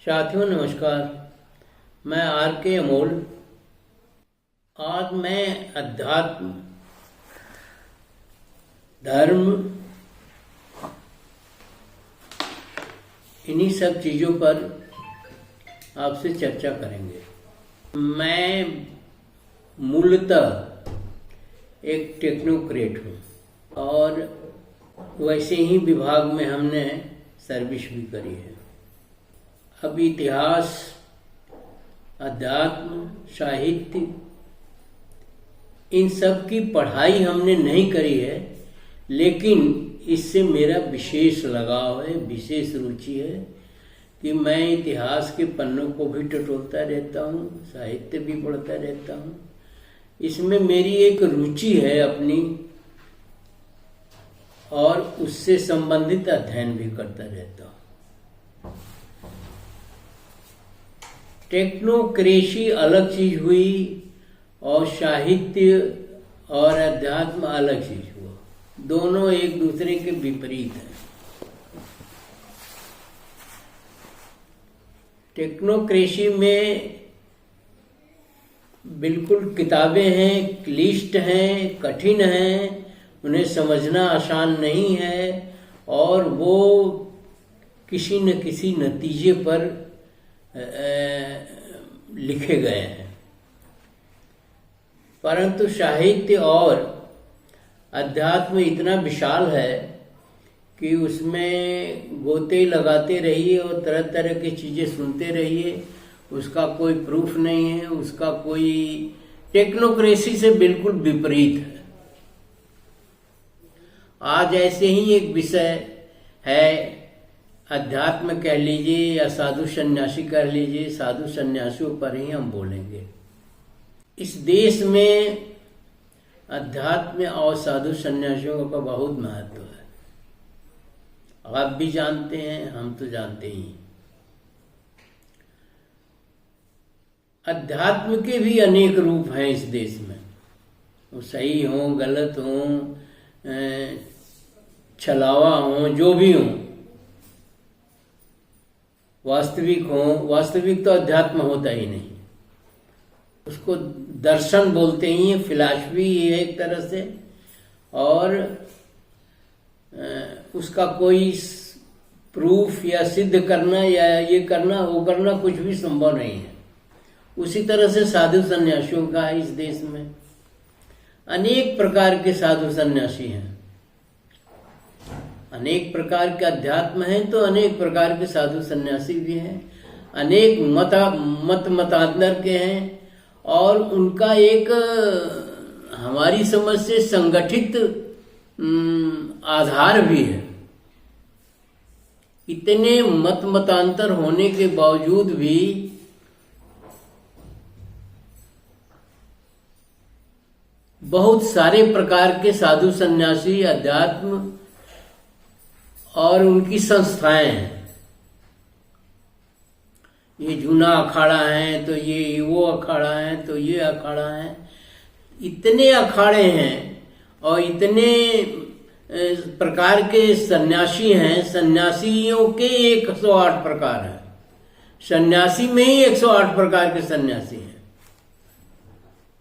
साथियों नमस्कार। मैं आर के अमोल। आज मैं अध्यात्म, धर्म, इन्हीं सब चीज़ों पर आपसे चर्चा करेंगे। मैं मूलतः एक टेक्नोक्रेट हूँ और वैसे ही विभाग में हमने सर्विस भी करी है। अब इतिहास, अध्यात्म, साहित्य, इन सब की पढ़ाई हमने नहीं करी है, लेकिन इससे मेरा विशेष लगाव है, विशेष रुचि है कि मैं इतिहास के पन्नों को भी टटोलता रहता हूँ, साहित्य भी पढ़ता रहता हूँ। इसमें मेरी एक रुचि है अपनी, और उससे संबंधित अध्ययन भी करता रहता हूँ। टेक्नोक्रेसी अलग चीज हुई और साहित्य और अध्यात्म अलग चीज हुआ। दोनों एक दूसरे के विपरीत हैं। टेक्नोक्रेसी में बिल्कुल किताबें हैं, क्लिष्ट हैं, कठिन हैं, उन्हें समझना आसान नहीं है और वो किसी न किसी नतीजे पर लिखे गए हैं। परंतु साहित्य और अध्यात्म इतना विशाल है कि उसमें गोते लगाते रहिए और तरह तरह की चीज़ें सुनते रहिए, उसका कोई प्रूफ नहीं है, उसका कोई टेक्नोक्रेसी से बिल्कुल विपरीत है। आज ऐसे ही एक विषय है, अध्यात्म कह लीजिए या साधु सन्यासी कह लीजिए, साधु सन्यासियों पर ही हम बोलेंगे। इस देश में अध्यात्म और साधु सन्यासियों का बहुत महत्व है। आप भी जानते हैं, हम तो जानते ही। अध्यात्म के भी अनेक रूप हैं इस देश में, वो सही हो, गलत हो, छलावा हो, जो भी हो, वास्तविक हो। वास्तविक तो अध्यात्म होता ही नहीं, उसको दर्शन बोलते ही है, फिलॉसफी है एक तरह से, और उसका कोई प्रूफ या सिद्ध करना या ये करना वो करना कुछ भी संभव नहीं है। उसी तरह से साधु सन्यासियों का है इस देश में। अनेक प्रकार के साधु सन्यासी हैं, अनेक प्रकार के अध्यात्म हैं तो अनेक प्रकार के साधु सन्यासी भी हैं। अनेक मतांतर के हैं और उनका एक हमारी समझ से संगठित आधार भी है। इतने मतांतर होने के बावजूद भी बहुत सारे प्रकार के साधु सन्यासी, अध्यात्म और उनकी संस्थाएं हैं। ये जूना अखाड़ा है तो ये वो अखाड़ा है तो ये अखाड़ा है। इतने अखाड़े हैं और इतने प्रकार के सन्यासी हैं। सन्यासियों के 108 प्रकार हैं। सन्यासी में ही 108 प्रकार के सन्यासी हैं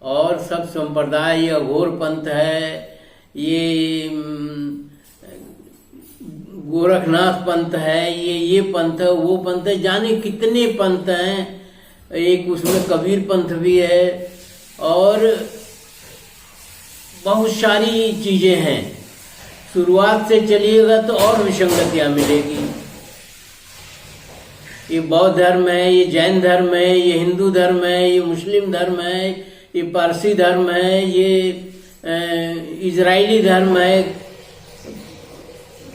और सब संप्रदाय, ये घोर पंथ है, ये गोरखनाथ पंथ है, ये पंथ है, वो पंथ है, जाने कितने पंथ हैं। एक उसमें कबीर पंथ भी है और बहुत सारी चीजें हैं। शुरुआत से चलिएगा तो और विसंगतियां मिलेगी। ये बौद्ध धर्म है, ये जैन धर्म है, ये हिंदू धर्म है, ये मुस्लिम धर्म है, ये पारसी धर्म है, ये इजरायली धर्म है।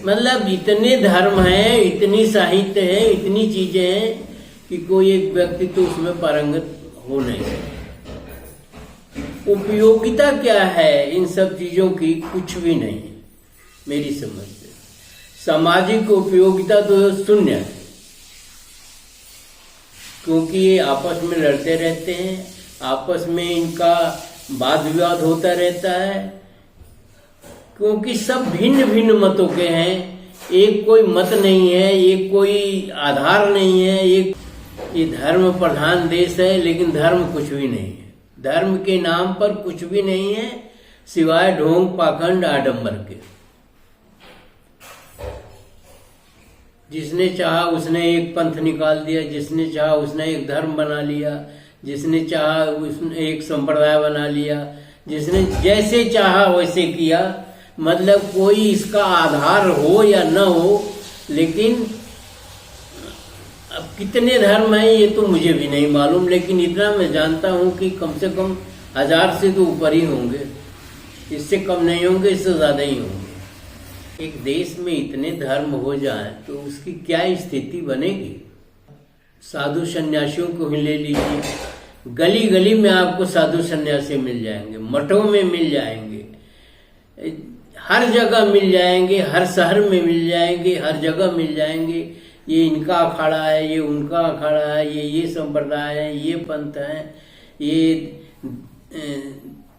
मतलब इतने धर्म हैं, इतनी साहित्य है, इतनी चीजें हैं कि कोई एक व्यक्ति तो उसमें पारंगत हो नहीं सकता। उपयोगिता क्या है इन सब चीजों की? कुछ भी नहीं है मेरी समझ से। सामाजिक उपयोगिता तो शून्य है, क्योंकि ये आपस में लड़ते रहते हैं, आपस में इनका वाद विवाद होता रहता है, क्योंकि सब भिन्न भिन्न मतों के हैं। एक कोई मत नहीं है, एक कोई आधार नहीं है, एक ये धर्म प्रधान देश है, लेकिन धर्म कुछ भी नहीं है। धर्म के नाम पर कुछ भी नहीं है सिवाय ढोंग पाखंड आडंबर के। जिसने चाहा उसने एक पंथ निकाल दिया, जिसने चाहा उसने एक धर्म बना लिया, जिसने चाहा उसने एक संप्रदाय बना लिया, जिसने जैसे चाहा वैसे किया। मतलब कोई इसका आधार हो या न हो, लेकिन अब कितने धर्म हैं ये तो मुझे भी नहीं मालूम, लेकिन इतना मैं जानता हूं कि कम से कम 1000 से तो ऊपर ही होंगे, इससे कम नहीं होंगे, इससे ज्यादा ही होंगे। एक देश में इतने धर्म हो जाएं तो उसकी क्या स्थिति बनेगी। साधु सन्यासियों को ही ले लीजिए, गली गली में आपको साधु सन्यासी मिल जाएंगे, मठों में मिल जाएंगे, हर जगह मिल जाएंगे, हर शहर में मिल जाएंगे, हर जगह मिल जाएंगे। ये इनका अखाड़ा है, ये उनका अखाड़ा है, ये संप्रदाय है, ये पंथ है, ये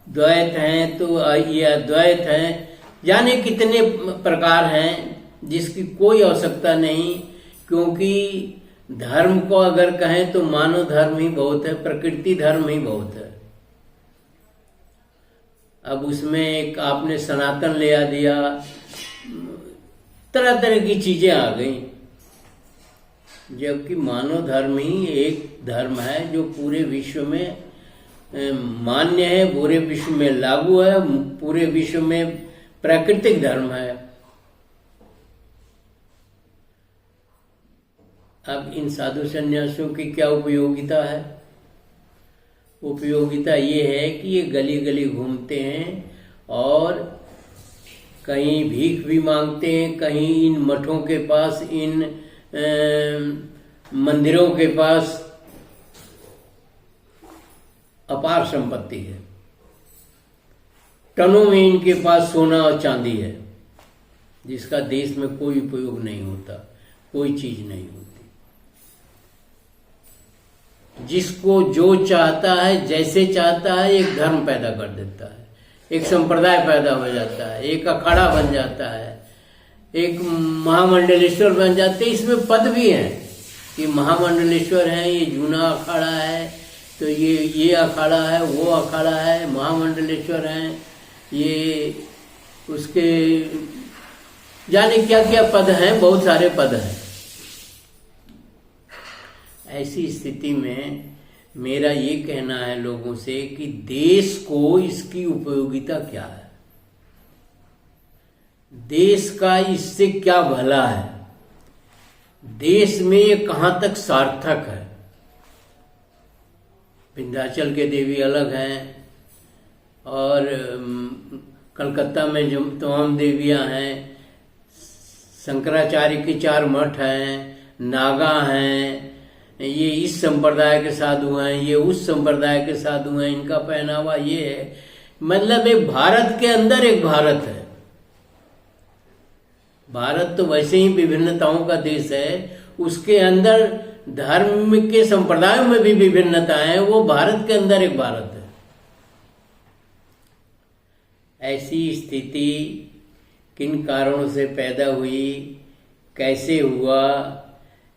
द्वैत हैं तो ये अद्वैत हैं, जाने कितने प्रकार हैं जिसकी कोई आवश्यकता नहीं। क्योंकि धर्म को अगर कहें तो मानव धर्म ही बहुत है, प्रकृति धर्म ही बहुत है। अब उसमें एक आपने सनातन ले आ दिया, तरह तरह की चीजें आ गई, जबकि मानव धर्म ही एक धर्म है जो पूरे विश्व में मान्य है, पूरे विश्व में लागू है, पूरे विश्व में प्राकृतिक धर्म है। अब इन साधु सन्यासियों की क्या उपयोगिता है? उपयोगिता ये है कि ये गली गली घूमते हैं और कहीं भीख भी मांगते हैं, कहीं इन मठों के पास, इन मंदिरों के पास अपार संपत्ति है, टनों में इनके पास सोना और चांदी है, जिसका देश में कोई उपयोग नहीं होता, कोई चीज नहीं होती। जिसको जो चाहता है, जैसे चाहता है, एक धर्म पैदा कर देता है, एक संप्रदाय पैदा हो जाता है, एक अखाड़ा बन जाता है, एक महामंडलेश्वर बन जाते। इसमें पद भी हैं कि महामंडलेश्वर है, ये जूना अखाड़ा है, तो ये अखाड़ा है, वो अखाड़ा है, महामंडलेश्वर है, ये उसके जाने क्या क्या पद हैं, बहुत सारे पद हैं। ऐसी स्थिति में मेरा ये कहना है लोगों से कि देश को इसकी उपयोगिता क्या है, देश का इससे क्या भला है, देश में ये कहां तक सार्थक है। विंध्याचल के देवी अलग हैं और कलकत्ता में जो तमाम देवियां हैं, शंकराचार्य के 4 मठ हैं, नागा हैं, ये इस संप्रदाय के साधु हैं, ये उस संप्रदाय के साधु हैं, इनका पहनावा ये है। मतलब एक भारत के अंदर एक भारत है। भारत तो वैसे ही विभिन्नताओं का देश है, उसके अंदर धर्म के संप्रदायों में भी विभिन्नता है, वो भारत के अंदर एक भारत है। ऐसी स्थिति किन कारणों से पैदा हुई, कैसे हुआ,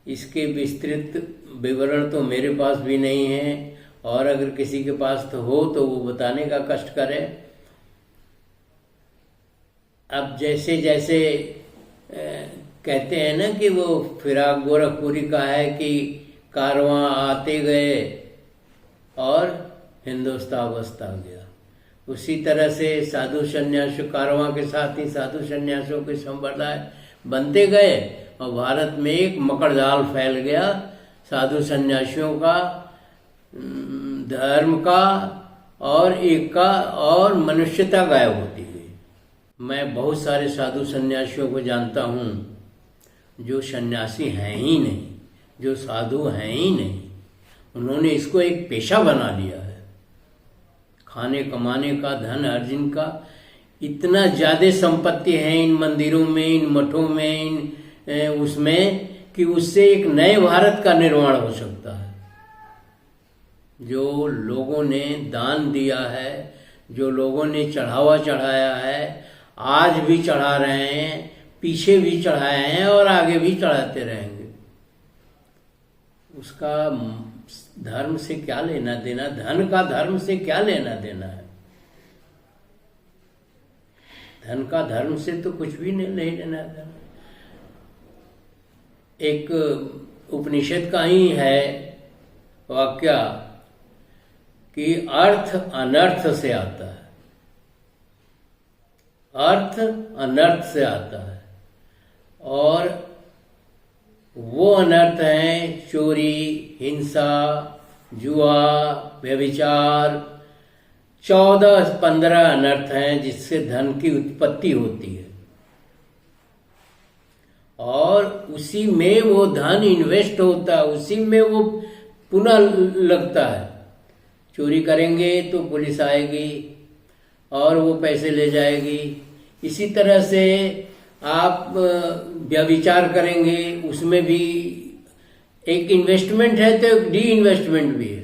इसके विस्तृत विवरण तो मेरे पास भी नहीं है, और अगर किसी के पास तो हो तो वो बताने का कष्ट करे। अब जैसे जैसे कहते हैं ना कि वो फिराक गोरखपुरी का है कि कारवां आते गए और हिंदुस्तान बसता गया, उसी तरह से साधु सन्यासी कारवां के साथ ही साधु सन्यासियों के संप्रदाय बनते गए और भारत में एक मकड़जाल फैल गया साधु सन्यासियों का, धर्म का और एक का, और मनुष्यता गायब होती गई। मैं बहुत सारे साधु सन्यासियों को जानता हूँ जो सन्यासी हैं ही नहीं, जो साधु हैं ही नहीं, उन्होंने इसको एक पेशा बना लिया है, खाने कमाने का, धन अर्जन का। इतना ज्यादा संपत्ति है इन मंदिरों में, इन मठों में, इन उसमें, कि उससे एक नए भारत का निर्माण हो सकता है। जो लोगों ने दान दिया है, जो लोगों ने चढ़ावा चढ़ाया है, आज भी चढ़ा रहे हैं, पीछे भी चढ़ाए हैं और आगे भी चढ़ाते रहेंगे। उसका धर्म से क्या लेना देना, धन का धर्म से क्या लेना देना है? धन का धर्म से तो कुछ भी नहीं लेना देना। एक उपनिषद का ही है वाक्य कि अर्थ अनर्थ से आता है, अर्थ अनर्थ से आता है, और वो अनर्थ हैं चोरी, हिंसा, जुआ, व्यभिचार, 14-15 अनर्थ हैं जिससे धन की उत्पत्ति होती है, और उसी में वो धन इन्वेस्ट होता है, उसी में वो पुनः लगता है। चोरी करेंगे तो पुलिस आएगी और वो पैसे ले जाएगी। इसी तरह से आप व्यभिचार करेंगे, उसमें भी एक इन्वेस्टमेंट है तो एक डी इन्वेस्टमेंट भी है,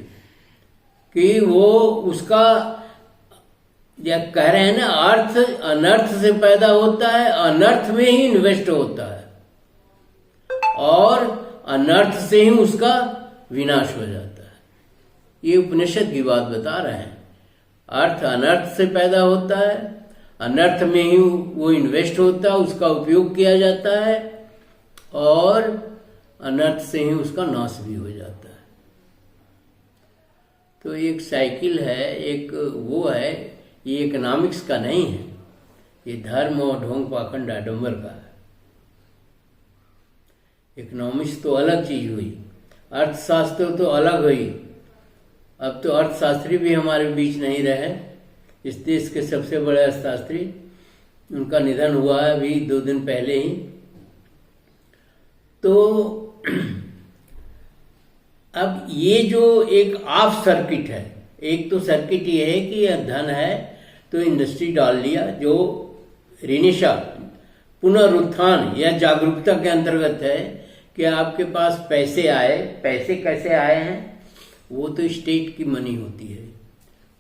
कि वो उसका या कह रहे हैं ना, अर्थ अनर्थ से पैदा होता है, अनर्थ में ही इन्वेस्ट होता है, और अनर्थ से ही उसका विनाश हो जाता है। ये उपनिषद की बात बता रहे हैं। अर्थ अनर्थ से पैदा होता है, अनर्थ में ही वो इन्वेस्ट होता है, उसका उपयोग किया जाता है, और अनर्थ से ही उसका नाश भी हो जाता है। तो एक साइकिल है, एक वो है, ये इकोनॉमिक्स का नहीं है, ये धर्म और ढोंग पाखंड आडंबर का है। इकोनॉमिक्स तो अलग चीज हुई, अर्थशास्त्र तो अलग हुई। अब तो अर्थशास्त्री भी हमारे बीच नहीं रहे। इस देश के सबसे बड़े अर्थशास्त्री, उनका निधन हुआ है अभी 2 दिन पहले ही। तो अब ये जो एक ऑफ सर्किट है, एक तो सर्किट ये है कि यह धन है तो इंडस्ट्री डाल लिया, जो रिनिशा पुनरुत्थान या जागरूकता के अंतर्गत है कि आपके पास पैसे आए। पैसे कैसे आए हैं? वो तो स्टेट की मनी होती है,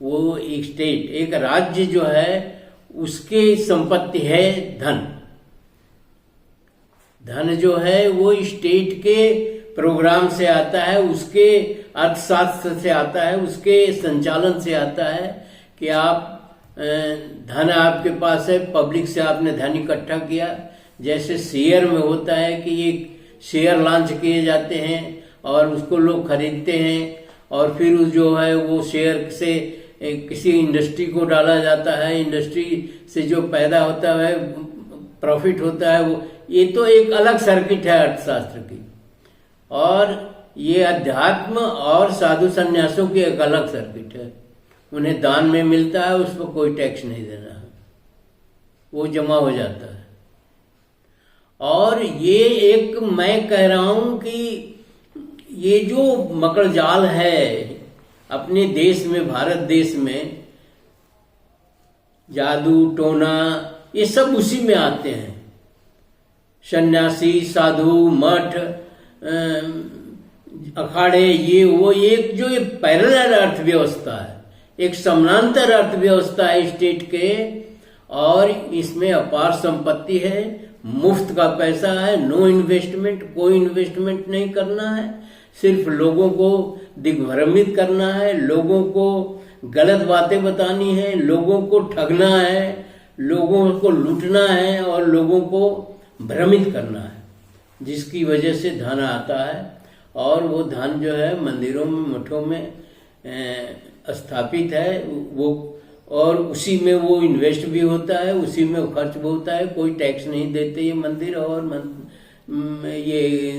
वो एक स्टेट, एक राज्य जो है उसके संपत्ति है धन। धन जो है वो स्टेट के प्रोग्राम से आता है, उसके अर्थशास्त्र से आता है, उसके संचालन से आता है कि आप धन आपके पास है, पब्लिक से आपने धन इकट्ठा किया। जैसे शेयर में होता है कि ये शेयर लॉन्च किए जाते हैं और उसको लोग खरीदते हैं, और फिर जो है वो शेयर से किसी इंडस्ट्री को डाला जाता है, इंडस्ट्री से जो पैदा होता है प्रॉफिट होता है, वो ये तो एक अलग सर्किट है अर्थशास्त्र की। और ये अध्यात्म और साधु संन्यासों की एक अलग सर्किट है। उन्हें दान में मिलता है, उस पर कोई टैक्स नहीं देना है, वो जमा हो जाता है। और ये एक मैं कह रहा हूं कि ये जो मकड़जाल है अपने देश में, भारत देश में, जादू टोना, ये सब उसी में आते हैं। सन्यासी, साधु, मठ, अखाड़े, ये वो, एक जो ये पैरेलल अर्थव्यवस्था है, एक समानांतर अर्थव्यवस्था है स्टेट के, और इसमें अपार संपत्ति है, मुफ्त का पैसा है, नो इन्वेस्टमेंट, कोई इन्वेस्टमेंट नहीं करना है, सिर्फ लोगों को दिग्भ्रमित करना है, लोगों को गलत बातें बतानी है, लोगों को ठगना है, लोगों को लूटना है और लोगों को भ्रमित करना है, जिसकी वजह से धन आता है। और वो धन जो है मंदिरों में, मठों में स्थापित है वो, और उसी में वो इन्वेस्ट भी होता है, उसी में खर्च भी होता है। कोई टैक्स नहीं देते ये मंदिर और ये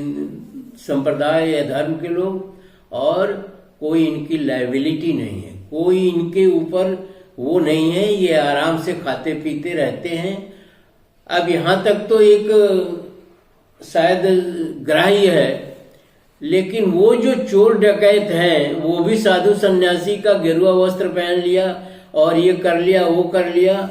संप्रदाय या धर्म के लोग, और कोई इनकी लायबिलिटी नहीं है, कोई इनके ऊपर वो नहीं है, ये आराम से खाते पीते रहते हैं। अब यहाँ तक तो एक शायद ग्राह्य है, लेकिन वो जो चोर डकैत हैं वो भी साधु सन्यासी का गेरुआ वस्त्र पहन लिया और ये कर लिया, वो कर लिया,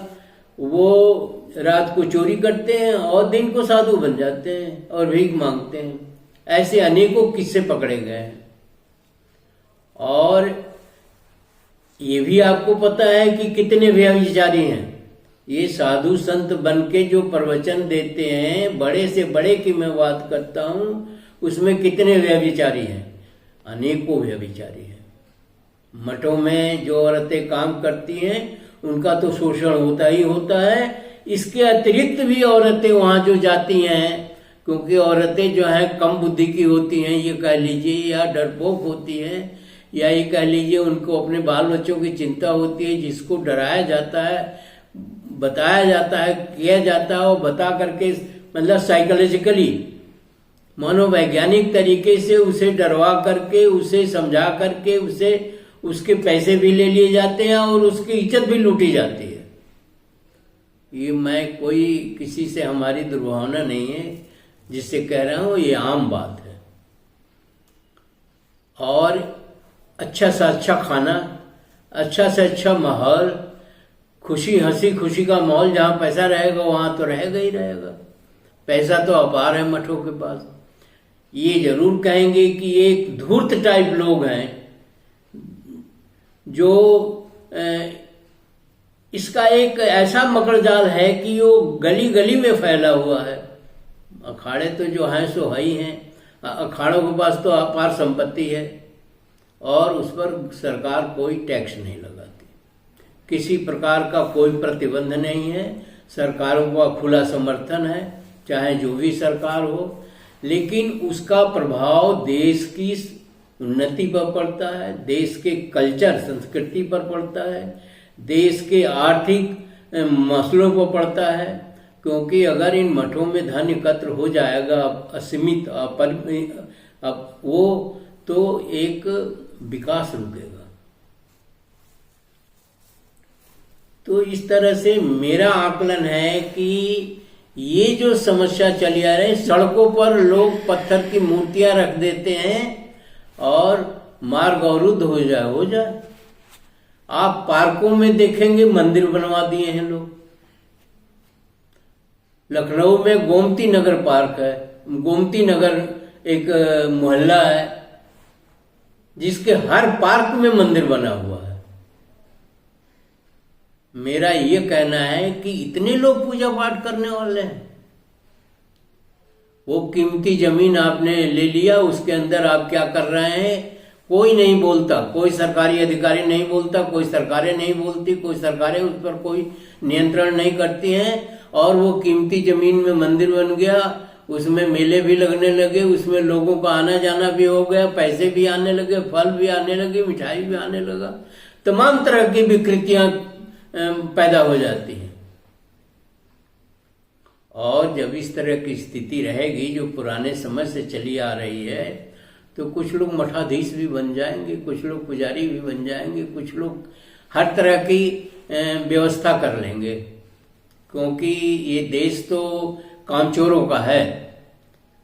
वो रात को चोरी करते हैं और दिन को साधु बन जाते हैं और भीख मांगते हैं। ऐसे अनेकों किस्से पकड़े गए हैं। और ये भी आपको पता है कि कितने व्यभिचारी हैं। ये साधु संत बन के जो प्रवचन देते हैं, बड़े से बड़े की मैं बात करता हूं, उसमें कितने व्यभिचारी हैं। अनेकों व्यभिचारी हैं। मठों में जो औरतें काम करती हैं उनका तो शोषण होता ही होता है। इसके अतिरिक्त भी औरतें वहाँ जो जाती हैं, क्योंकि औरतें जो हैं कम बुद्धि की होती हैं, ये कह लीजिए, या डरपोक होती हैं, या ये कह लीजिए उनको अपने बाल बच्चों की चिंता होती है, जिसको डराया जाता है, बताया जाता है, किया जाता है, और बता करके मतलब साइकोलॉजिकली मनोवैज्ञानिक तरीके से उसे डरवा करके, उसे समझा करके, उसे उसके पैसे भी ले लिए जाते हैं और उसकी इज्जत भी लूटी जाती है। ये मैं कोई किसी से हमारी दुर्भावना नहीं है जिससे कह रहा हूं, ये आम बात है। और अच्छा से अच्छा खाना, अच्छा से अच्छा माहौल, खुशी हंसी खुशी का माहौल, जहां पैसा रहेगा वहां तो रहेगा ही रहेगा। पैसा तो अपार है मठों के पास। ये जरूर कहेंगे कि एक धूर्त टाइप लोग हैं जो इसका एक ऐसा मकड़जाल है कि वो गली गली में फैला हुआ है। अखाड़े तो जो हैं सो है ही हैं। अखाड़ों के पास तो अपार संपत्ति है और उस पर सरकार कोई टैक्स नहीं लगाती, किसी प्रकार का कोई प्रतिबंध नहीं है। सरकारों का खुला समर्थन है, चाहे जो भी सरकार हो, लेकिन उसका प्रभाव देश की उन्नति पर पड़ता है, देश के कल्चर संस्कृति पर पड़ता है, देश के आर्थिक मसलों पर पड़ता है। क्योंकि अगर इन मठों में धन एकत्र हो जाएगा असीमित अब वो तो एक विकास रुकेगा। तो इस तरह से मेरा आकलन है कि ये जो समस्या चली आ रही है, सड़कों पर लोग पत्थर की मूर्तियां रख देते हैं और मार्ग अवरुद्ध हो जाए। आप पार्कों में देखेंगे मंदिर बनवा दिए हैं लोग। लखनऊ में गोमती नगर पार्क है, गोमती नगर एक मोहल्ला है जिसके हर पार्क में मंदिर बना हुआ है। मेरा ये कहना है कि इतने लोग पूजा पाठ करने वाले हैं, वो कीमती जमीन आपने ले लिया, उसके अंदर आप क्या कर रहे हैं कोई नहीं बोलता, कोई सरकारी अधिकारी नहीं बोलता, कोई सरकारें नहीं बोलती, कोई सरकारें उस पर कोई नियंत्रण नहीं करती हैं। और वो कीमती जमीन में मंदिर बन गया, उसमें मेले भी लगने लगे, उसमें लोगों का आना जाना भी हो गया, पैसे भी आने लगे, फल भी आने लगे, मिठाई भी आने लगा, तमाम तरह की विकृतियां पैदा हो जाती हैं। और जब इस तरह की स्थिति रहेगी जो पुराने समय से चली आ रही है, तो कुछ लोग मठाधीश भी बन जाएंगे, कुछ लोग पुजारी भी बन जाएंगे, कुछ लोग हर तरह की व्यवस्था कर लेंगे। क्योंकि ये देश तो कामचोरों का है।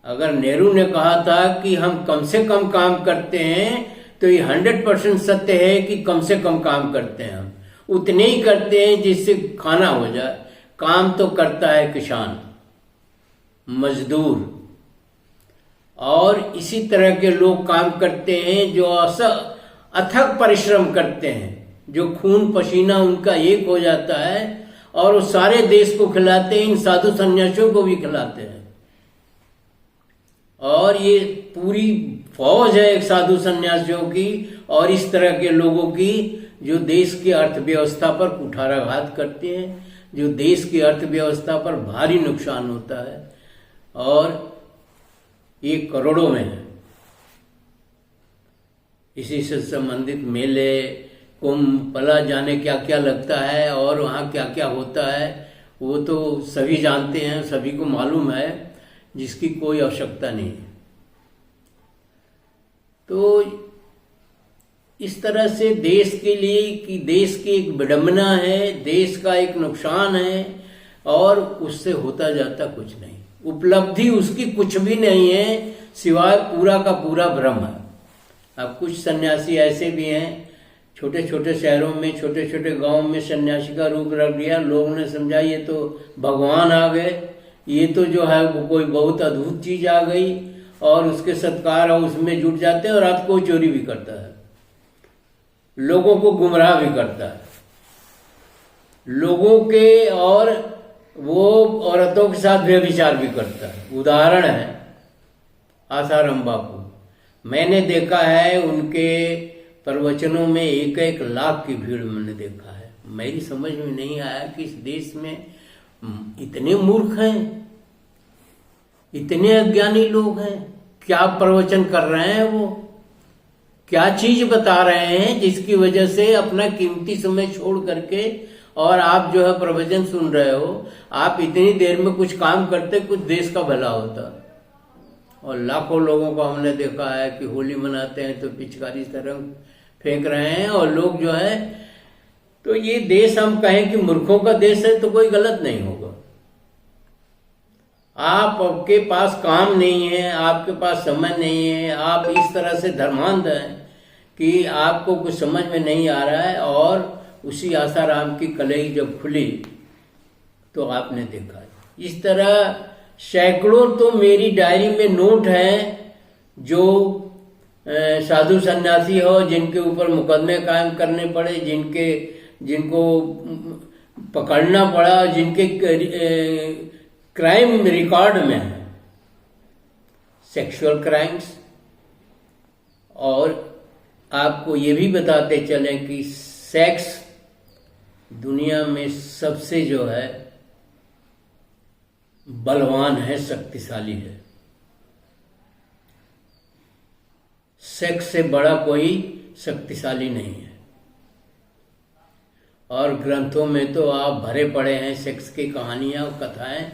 अगर नेहरू ने कहा था कि हम कम से कम काम करते हैं, तो ये 100% सत्य है कि कम से कम काम करते हैं। हम उतने ही करते हैं जिससे खाना हो जाए। काम तो करता है किसान, मजदूर, और इसी तरह के लोग काम करते हैं जो अथक परिश्रम करते हैं, जो खून पसीना उनका एक हो जाता है और वो सारे देश को खिलाते हैं, इन साधु सन्यासियों को भी खिलाते हैं। और ये पूरी फौज है एक साधु सन्यासियों की और इस तरह के लोगों की जो देश की अर्थव्यवस्था पर कुठाराघात करते हैं, जो देश की अर्थव्यवस्था पर भारी नुकसान होता है। और ये करोड़ों में है। इसी से संबंधित मेले, कुंभ, पला जाने क्या क्या लगता है और वहाँ क्या क्या होता है, वो तो सभी जानते हैं, सभी को मालूम है, जिसकी कोई आवश्यकता नहीं है। तो इस तरह से देश के लिए कि देश की एक विडंबना है, देश का एक नुकसान है और उससे होता जाता कुछ नहीं। उपलब्धि उसकी कुछ भी नहीं है सिवाय पूरा का पूरा भ्रम है। अब कुछ सन्यासी ऐसे भी हैं, छोटे छोटे शहरों में, छोटे छोटे गांव में सन्यासी का रूप रख दिया। लोगों ने समझा ये तो भगवान आ गए, ये तो जो है वो कोई बहुत अद्भुत चीज आ गई, और उसके सत्कार और उसमें जुट जाते हैं और रात को चोरी भी करता है, लोगों को गुमराह भी करता है, लोगों के और वो औरतों के साथ व्यभिचार भी करता है। उदाहरण है आसाराम बापू। मैंने देखा है उनके प्रवचनों में 1-1 लाख की भीड़ मैंने देखा है। मेरी समझ में नहीं आया कि इस देश में इतने मूर्ख हैं, इतने अज्ञानी लोग हैं। क्या प्रवचन कर रहे हैं वो, क्या चीज बता रहे हैं जिसकी वजह से अपना कीमती समय छोड़ करके और आप जो है प्रवचन सुन रहे हो। आप इतनी देर में कुछ काम करते, कुछ देश का भला होता। और लाखों लोगों को हमने देखा है कि होली मनाते हैं तो पिचकारी से रंग फेंक रहे हैं। और लोग जो है, तो ये देश हम कहें कि मूर्खों का देश है तो कोई गलत नहीं होगा। आपके पास काम नहीं है, आपके पास समय नहीं है, आप इस तरह से धर्मांध हैं कि आपको कुछ समझ में नहीं आ रहा है। और उसी आसाराम की कलई जब खुली तो आपने देखा इस तरह सैकड़ों तो मेरी डायरी में नोट हैं जो साधु सन्यासी हो जिनके ऊपर मुकदमे कायम करने पड़े, जिनको पकड़ना पड़ा, जिनके क्राइम रिकॉर्ड में है, सेक्सुअल क्राइम्स। और आपको ये भी बताते चलें कि सेक्स दुनिया में सबसे जो है बलवान है, शक्तिशाली है। सेक्स से बड़ा कोई शक्तिशाली नहीं है। और ग्रंथों में तो आप भरे पड़े हैं सेक्स की कहानियां, कथाएं।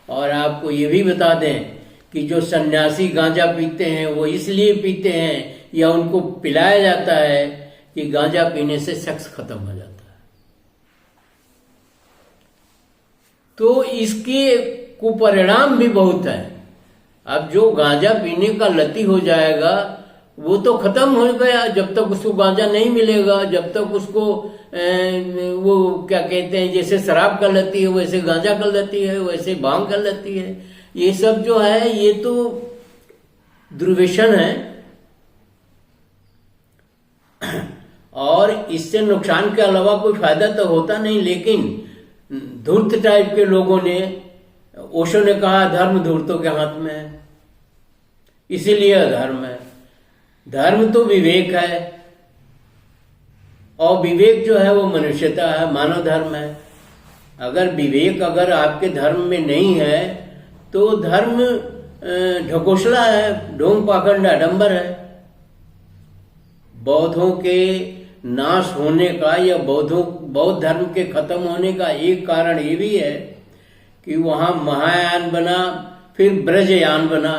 और आपको ये भी बता दें कि जो सन्यासी गांजा पीते हैं वो इसलिए पीते हैं या उनको पिलाया जाता है कि गांजा पीने से सेक्स खत्म हो जाता है। तो इसके कुपरिणाम भी बहुत है। अब जो गांजा पीने का लती हो जाएगा वो तो खत्म हो गया। जब तक उसको गांजा नहीं मिलेगा, जब तक उसको वो क्या कहते हैं, जैसे शराब कर लेती है वैसे गांजा कर लेती है, वैसे भांग कर लेती है। ये सब जो है ये तो दुर्व्यसन है। और इससे नुकसान के अलावा कोई फायदा तो होता नहीं। लेकिन धूर्त टाइप के लोगों ने, ओशो ने कहा धर्म धूर्तों के हाथ में है, इसीलिए अधर्म है। धर्म तो विवेक है और विवेक जो है वो मनुष्यता है, मानव धर्म है। अगर विवेक अगर आपके धर्म में नहीं है तो धर्म ढकोसला है, ढोंग पाखंड आडंबर है। बौद्धों के नाश होने का या बौद्ध धर्म के खत्म होने का एक कारण ये भी है कि वहां महायान बना, फिर ब्रजयान बना।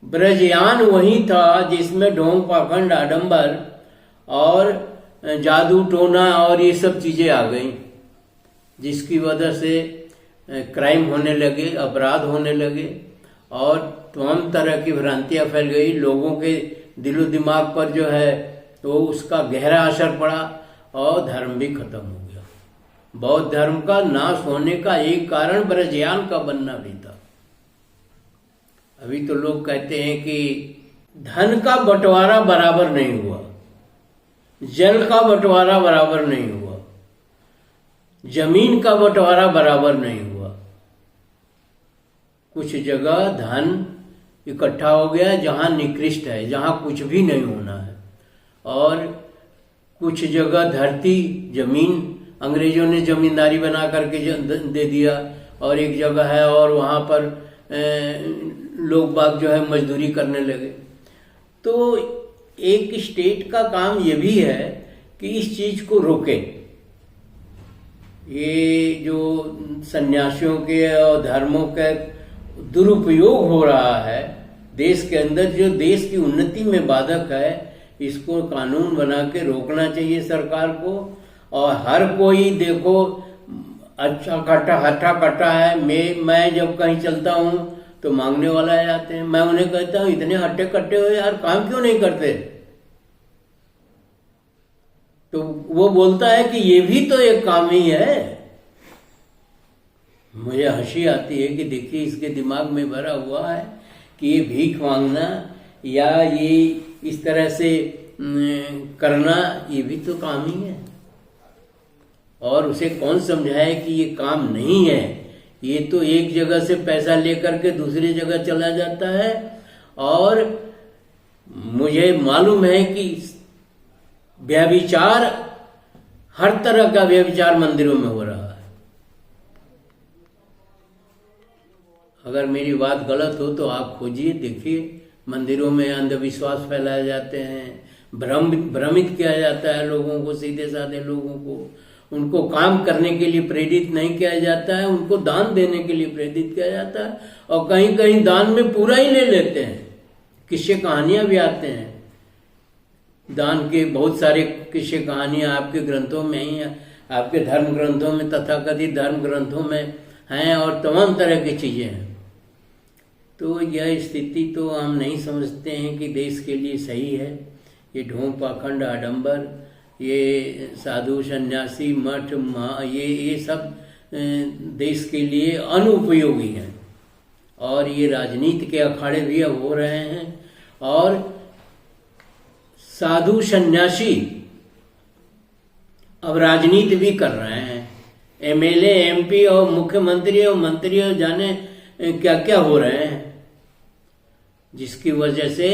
ब्रजयान वही था जिसमें ढोंग पाखंड आडंबर और जादू टोना और ये सब चीजें आ गई, जिसकी वजह से क्राइम होने लगे, अपराध होने लगे और तमाम तरह की भ्रांतियां फैल गई। लोगों के दिलो दिमाग पर जो है तो उसका गहरा असर पड़ा और धर्म भी खत्म हो गया। बौद्ध धर्म का नाश होने का एक कारण ब्रजयान का बनना भी था। अभी तो लोग कहते हैं कि धन का बंटवारा बराबर नहीं हुआ, जल का बंटवारा बराबर नहीं हुआ, जमीन का बंटवारा बराबर नहीं हुआ। कुछ जगह धन इकट्ठा हो गया जहां निकृष्ट है, जहां कुछ भी नहीं होना है। और कुछ जगह धरती, जमीन, अंग्रेजों ने जमींदारी बना करके दे दिया। और एक जगह है और वहां पर लोग बाग जो है मजदूरी करने लगे। तो एक स्टेट का काम ये भी है कि इस चीज को रोके। ये जो सन्यासियों के और धर्मों का दुरुपयोग हो रहा है देश के अंदर, जो देश की उन्नति में बाधक है, इसको कानून बना के रोकना चाहिए सरकार को। और हर कोई देखो अच्छा खट्टा हट्टा कट्टा है। मैं जब कहीं चलता हूं तो मांगने वाला आ जाते हैं। मैं उन्हें कहता हूं इतने हट्टे कट्टे हो यार, काम क्यों नहीं करते? तो वो बोलता है कि ये भी तो एक काम ही है। मुझे हंसी आती है कि देखिए इसके दिमाग में भरा हुआ है कि ये भीख मांगना या ये इस तरह से करना ये भी तो काम ही है। और उसे कौन समझाए कि ये काम नहीं है? ये तो एक जगह से पैसा लेकर के दूसरी जगह चला जाता है और मुझे मालूम है कि व्यभिचार, हर तरह का व्यभिचार मंदिरों में हो रहा है। अगर मेरी बात गलत हो तो आप खोजिए, देखिए। मंदिरों में अंधविश्वास फैलाए जाते हैं, भ्रमित किया जाता है लोगों को, सीधे साधे लोगों को। उनको काम करने के लिए प्रेरित नहीं किया जाता है, उनको दान देने के लिए प्रेरित किया जाता है, और कहीं कहीं दान में पूरा ही ले लेते हैं। किस्से कहानियां भी आते हैं दान के, बहुत सारे किस्से कहानियां आपके ग्रंथों में ही हैं, आपके धर्म ग्रंथों में, तथाकथित धर्म ग्रंथों में हैं, और तमाम तरह की चीजें हैं। तो यह स्थिति तो हम नहीं समझते हैं कि देश के लिए सही है। ये ढोंग पाखंड आडंबर, ये साधु सन्यासी मठ ये सब देश के लिए अनुपयोगी हैं। और ये राजनीति के अखाड़े भी अब हो रहे हैं, और साधु सन्यासी अब राजनीति भी कर रहे हैं। एमएलए, एमपी और मुख्यमंत्री और मंत्री और जाने क्या क्या हो रहे हैं, जिसकी वजह से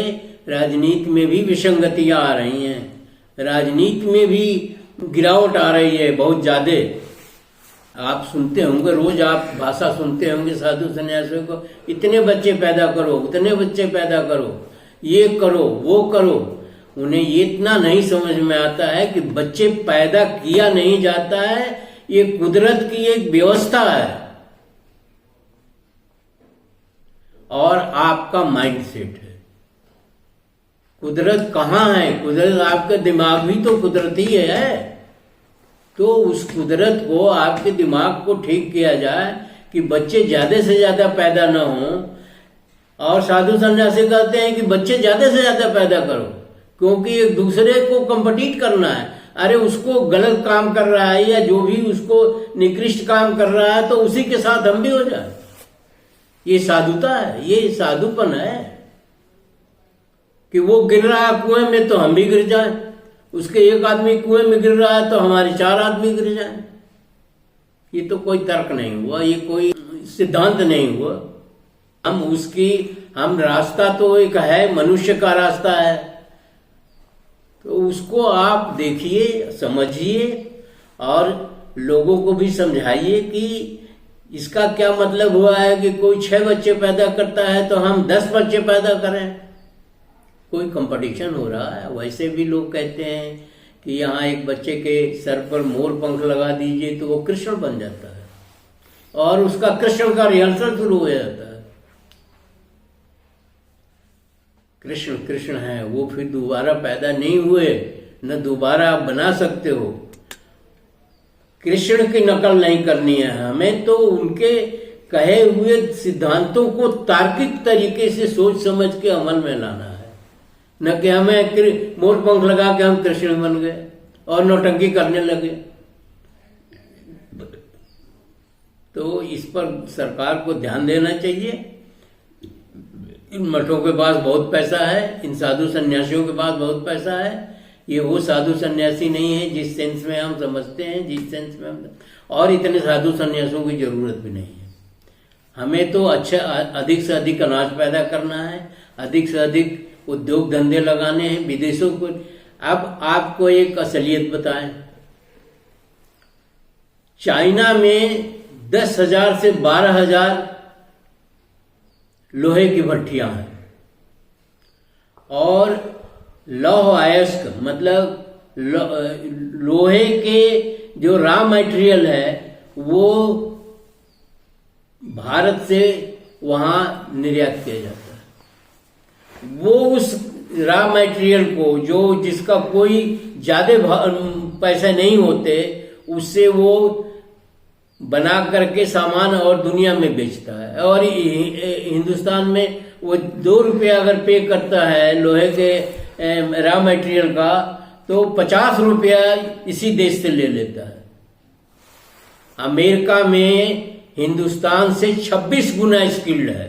राजनीति में भी विसंगतियां आ रही हैं, राजनीति में भी गिरावट आ रही है बहुत ज्यादा। आप सुनते होंगे, रोज आप भाषा सुनते होंगे साधु सन्यासियों को, इतने बच्चे पैदा करो, उतने बच्चे पैदा करो, ये करो, वो करो। उन्हें ये इतना नहीं समझ में आता है कि बच्चे पैदा किया नहीं जाता है, ये कुदरत की एक व्यवस्था है और आपका माइंडसेट है। कुदरत कहाँ है? कुदरत आपका दिमाग भी तो कुदरती है। तो उस कुदरत को, आपके दिमाग को ठीक किया जाए कि बच्चे ज्यादा से ज्यादा पैदा न हो। और साधु सन्यासी कहते हैं कि बच्चे ज्यादा से ज्यादा पैदा करो, क्योंकि एक दूसरे को कंपीट करना है। अरे उसको गलत काम कर रहा है या जो भी उसको निकृष्ट काम कर रहा है, तो उसी के साथ हम भी हो जाए। ये साधुता है, ये साधुपन है कि वो गिर रहा है कुएं में तो हम भी गिर जाएं, उसके एक आदमी कुएं में गिर रहा है तो हमारे 4 आदमी गिर जाएं। ये तो कोई तर्क नहीं हुआ, ये कोई सिद्धांत नहीं हुआ। हम रास्ता तो एक है, मनुष्य का रास्ता है, तो उसको आप देखिए, समझिए और लोगों को भी समझाइए कि इसका क्या मतलब हुआ है कि कोई 6 बच्चे पैदा करता है तो हम 10 बच्चे पैदा करें। कोई कंपटीशन हो रहा है। वैसे भी लोग कहते हैं कि यहाँ एक बच्चे के सर पर मोर पंख लगा दीजिए तो वो कृष्ण बन जाता है, और उसका कृष्ण का रिहर्सल शुरू हो जाता है। कृष्ण कृष्ण है, वो फिर दोबारा पैदा नहीं हुए, न दोबारा आप बना सकते हो। कृष्ण की नकल नहीं करनी है हमें, तो उनके कहे हुए सिद्धांतों को तार्किक तरीके से सोच समझ के अमल में लाना है, न कि हमें मोर पंख लगा के हम कृष्ण बन गए और नौटंकी करने लगे। तो इस पर सरकार को ध्यान देना चाहिए। इन मठों के पास बहुत पैसा है, इन साधु सन्यासियों के पास बहुत पैसा है। ये वो साधु सन्यासी नहीं है जिस सेंस में हम समझते हैं, जिस सेंस में हम, और इतने साधु सन्यासियों की जरूरत भी नहीं है। हमें तो अच्छा, अधिक से अधिक अनाज पैदा करना है, अधिक से अधिक उद्योग धंधे लगाने हैं विदेशों को। अब आपको एक असलियत बताएं, चाइना में 10,000 से 12,000 लोहे की भट्टियां हैं, और लौह अयस्क मतलब लोहे के जो रॉ मटेरियल है वो भारत से वहां निर्यात किया जाता है। वो उस रॉ मटेरियल को, जो जिसका कोई ज्यादा पैसे नहीं होते, उससे वो बना करके सामान और दुनिया में बेचता है। और हिंदुस्तान में वो 2 रुपया अगर पे करता है लोहे के रॉ मटेरियल का, तो 50 रुपया इसी देश से ले लेता है। अमेरिका में हिंदुस्तान से 26 गुना स्किल्ड है।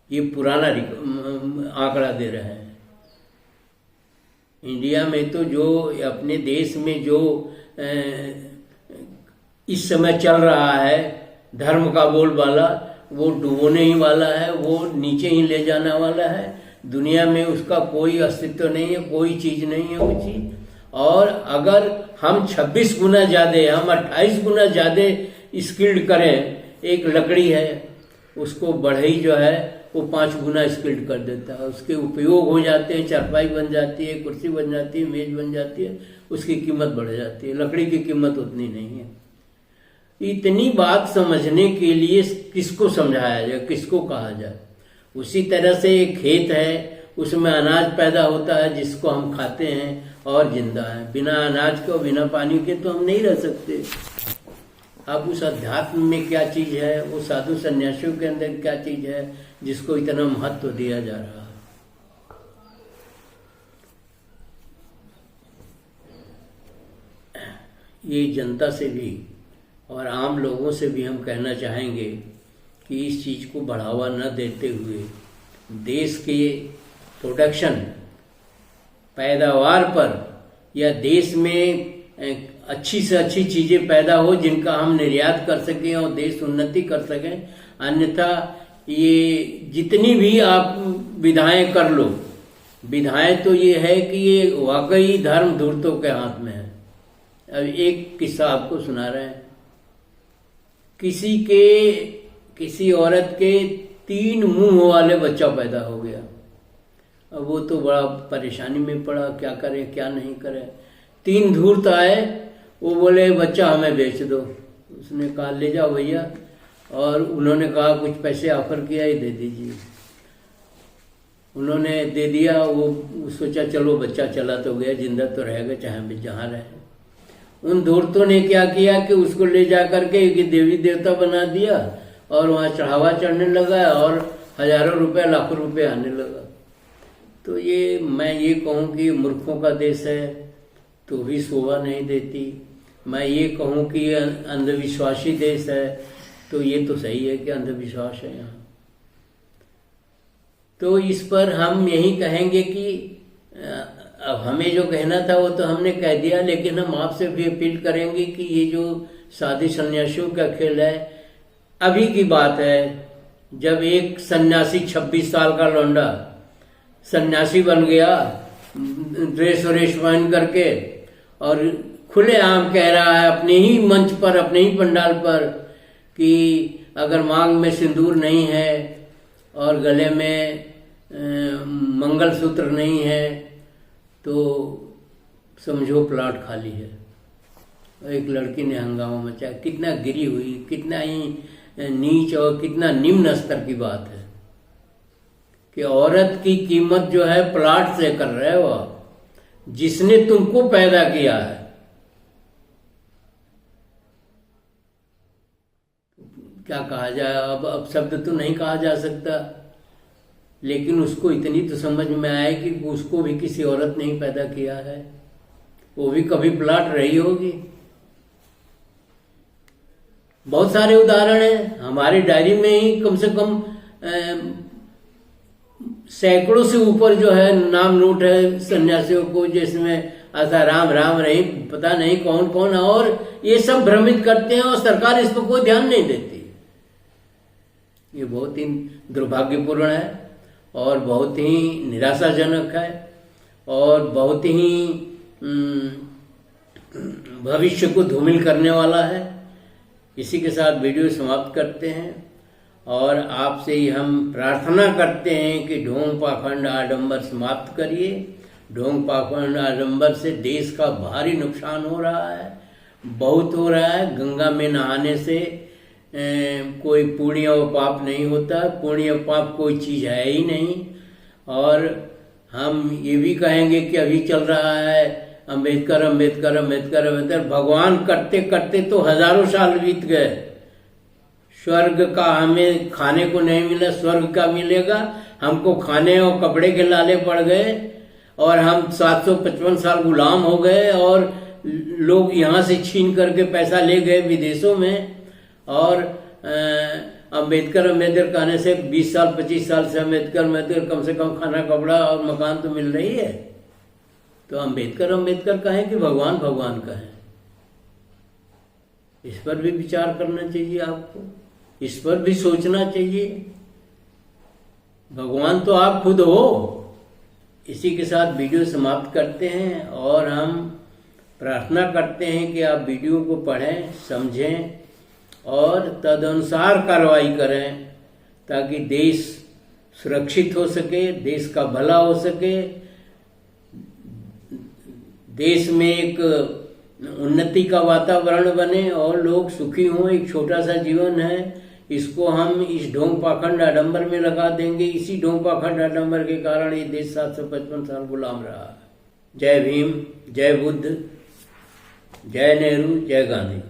ये पुराना आंकड़ा दे रहे हैं। इंडिया में तो जो अपने देश में जो इस समय चल रहा है धर्म का बोलबाला, वो डुबोने ही वाला है, वो नीचे ही ले जाने वाला है। दुनिया में उसका कोई अस्तित्व नहीं है, कोई चीज नहीं है वो चीज। और अगर हम 26 गुना ज्यादा, हम 28 गुना ज्यादा स्किल्ड करें, एक लकड़ी है उसको बढ़ई जो है वो 5 गुना स्किल्ड कर देता है, उसके उपयोग हो जाते हैं, चारपाई बन जाती है, कुर्सी बन जाती है, मेज बन जाती है, उसकी कीमत बढ़ जाती है। लकड़ी की कीमत उतनी नहीं है। इतनी बात समझने के लिए किसको समझाया जाए, किसको कहा जाए। उसी तरह से एक खेत है, उसमें अनाज पैदा होता है जिसको हम खाते हैं और जिंदा है। बिना अनाज के और बिना पानी के तो हम नहीं रह सकते। अब उस अध्यात्म में क्या चीज है, वो साधु सन्यासियों के अंदर क्या चीज है जिसको इतना महत्व दिया जा रहा है। ये जनता से भी और आम लोगों से भी हम कहना चाहेंगे कि इस चीज को बढ़ावा न देते हुए देश के प्रोडक्शन, पैदावार पर, या देश में अच्छी से अच्छी चीजें पैदा हो जिनका हम निर्यात कर सकें और देश उन्नति कर सकें। अन्यथा ये जितनी भी आप विधाएं कर लो, विधाएं तो ये है कि ये वाकई धर्म धूर्तों के हाथ में है। अब एक किस्सा आपको सुना रहे हैं। किसी औरत के 3 मुंह वाले बच्चा पैदा हो गया। अब वो तो बड़ा परेशानी में पड़ा, क्या करे क्या नहीं करे। 3 धूर्त आए, वो बोले बच्चा हमें बेच दो। उसने कहा ले जाओ भैया, और उन्होंने कहा कुछ पैसे ऑफर किया, ही दे दीजिए। उन्होंने दे दिया। वो सोचा चलो बच्चा चला तो गया, जिंदा तो रहेगा चाहे जहाँ रहे। उन धूर्तों ने क्या किया कि उसको ले जा करके एक देवी देवता बना दिया और वहाँ चढ़ावा चढ़ने लगा और हजारों रुपए लाखों रुपए आने लगा। तो ये मैं ये कहूँ कि मूर्खों का देश है तो भी शोभा नहीं देती। मैं ये कहूँ कि अंधविश्वासी देश है तो ये तो सही है कि अंधविश्वास है यहाँ। तो इस पर हम यही कहेंगे कि अब हमें जो कहना था वो तो हमने कह दिया, लेकिन हम आपसे भी अपील करेंगे कि ये जो साधु सन्यासियों का खेल है, अभी की बात है जब एक सन्यासी 26 साल का लौंडा सन्यासी बन गया, ड्रेस व्रेस पहन करके, और खुलेआम कह रहा है अपने ही मंच पर, अपने ही पंडाल पर कि अगर मांग में सिंदूर नहीं है और गले में मंगलसूत्र नहीं है तो समझो प्लाट खाली है। एक लड़की ने हंगामा मचाया। कितना गिरी हुई, कितना ही नीच और कितना निम्न स्तर की बात है कि औरत की कीमत जो है प्लाट से कर रहे हो आप, जिसने तुमको पैदा किया है। क्या कहा जाए, अब शब्द तो नहीं कहा जा सकता, लेकिन उसको इतनी तो समझ में आए कि उसको भी किसी औरत ने ही पैदा किया है, वो भी कभी प्लाट रही होगी। बहुत सारे उदाहरण हैं हमारी डायरी में ही, कम से कम सैकड़ों से ऊपर जो है नाम नोट है सन्यासियों को, जिसमें आसाराम राम रही, पता नहीं कौन कौन, और ये सब भ्रमित करते हैं और सरकार इस पर कोई ध्यान नहीं देती। ये बहुत ही दुर्भाग्यपूर्ण है और बहुत ही निराशाजनक है और बहुत ही भविष्य को धूमिल करने वाला है। इसी के साथ वीडियो समाप्त करते हैं और आपसे ही हम प्रार्थना करते हैं कि ढोंग पाखंड आडंबर समाप्त करिए। ढोंग पाखंड आडंबर से देश का भारी नुकसान हो रहा है, बहुत हो रहा है। गंगा में नहाने से कोई पुण्य और पाप नहीं होता, पुण्य और पाप कोई चीज है ही नहीं। और हम ये भी कहेंगे कि अभी चल रहा है अंबेडकर अंबेडकर अंबेडकर अंबेडकर, भगवान करते करते तो हजारों साल बीत गए। स्वर्ग का हमें खाने को नहीं मिला, स्वर्ग का मिलेगा। हमको खाने और कपड़े के लाले पड़ गए और हम 755 साल गुलाम हो गए और लोग यहाँ से छीन करके पैसा ले गए विदेशों में। और अंबेडकर अंबेडकर कहने से 20 साल 25 साल से अंबेडकर अंबेडकर, कम से कम खाना कपड़ा और मकान तो मिल रही है। तो अंबेडकर अंबेडकर कहें कि भगवान भगवान कहें, इस पर भी विचार करना चाहिए आपको, इस पर भी सोचना चाहिए। भगवान तो आप खुद हो। इसी के साथ वीडियो समाप्त करते हैं और हम प्रार्थना करते हैं कि आप वीडियो को पढ़ें, समझें और तदनुसार कार्रवाई करें ताकि देश सुरक्षित हो सके, देश का भला हो सके, देश में एक उन्नति का वातावरण बने और लोग सुखी हों। एक छोटा सा जीवन है, इसको हम इस ढोंग पाखंड आडंबर में लगा देंगे। इसी ढोंग पाखंड आडंबर के कारण ये देश 755 साल गुलाम रहा। जय भीम, जय बुद्ध, जय नेहरू, जय गांधी।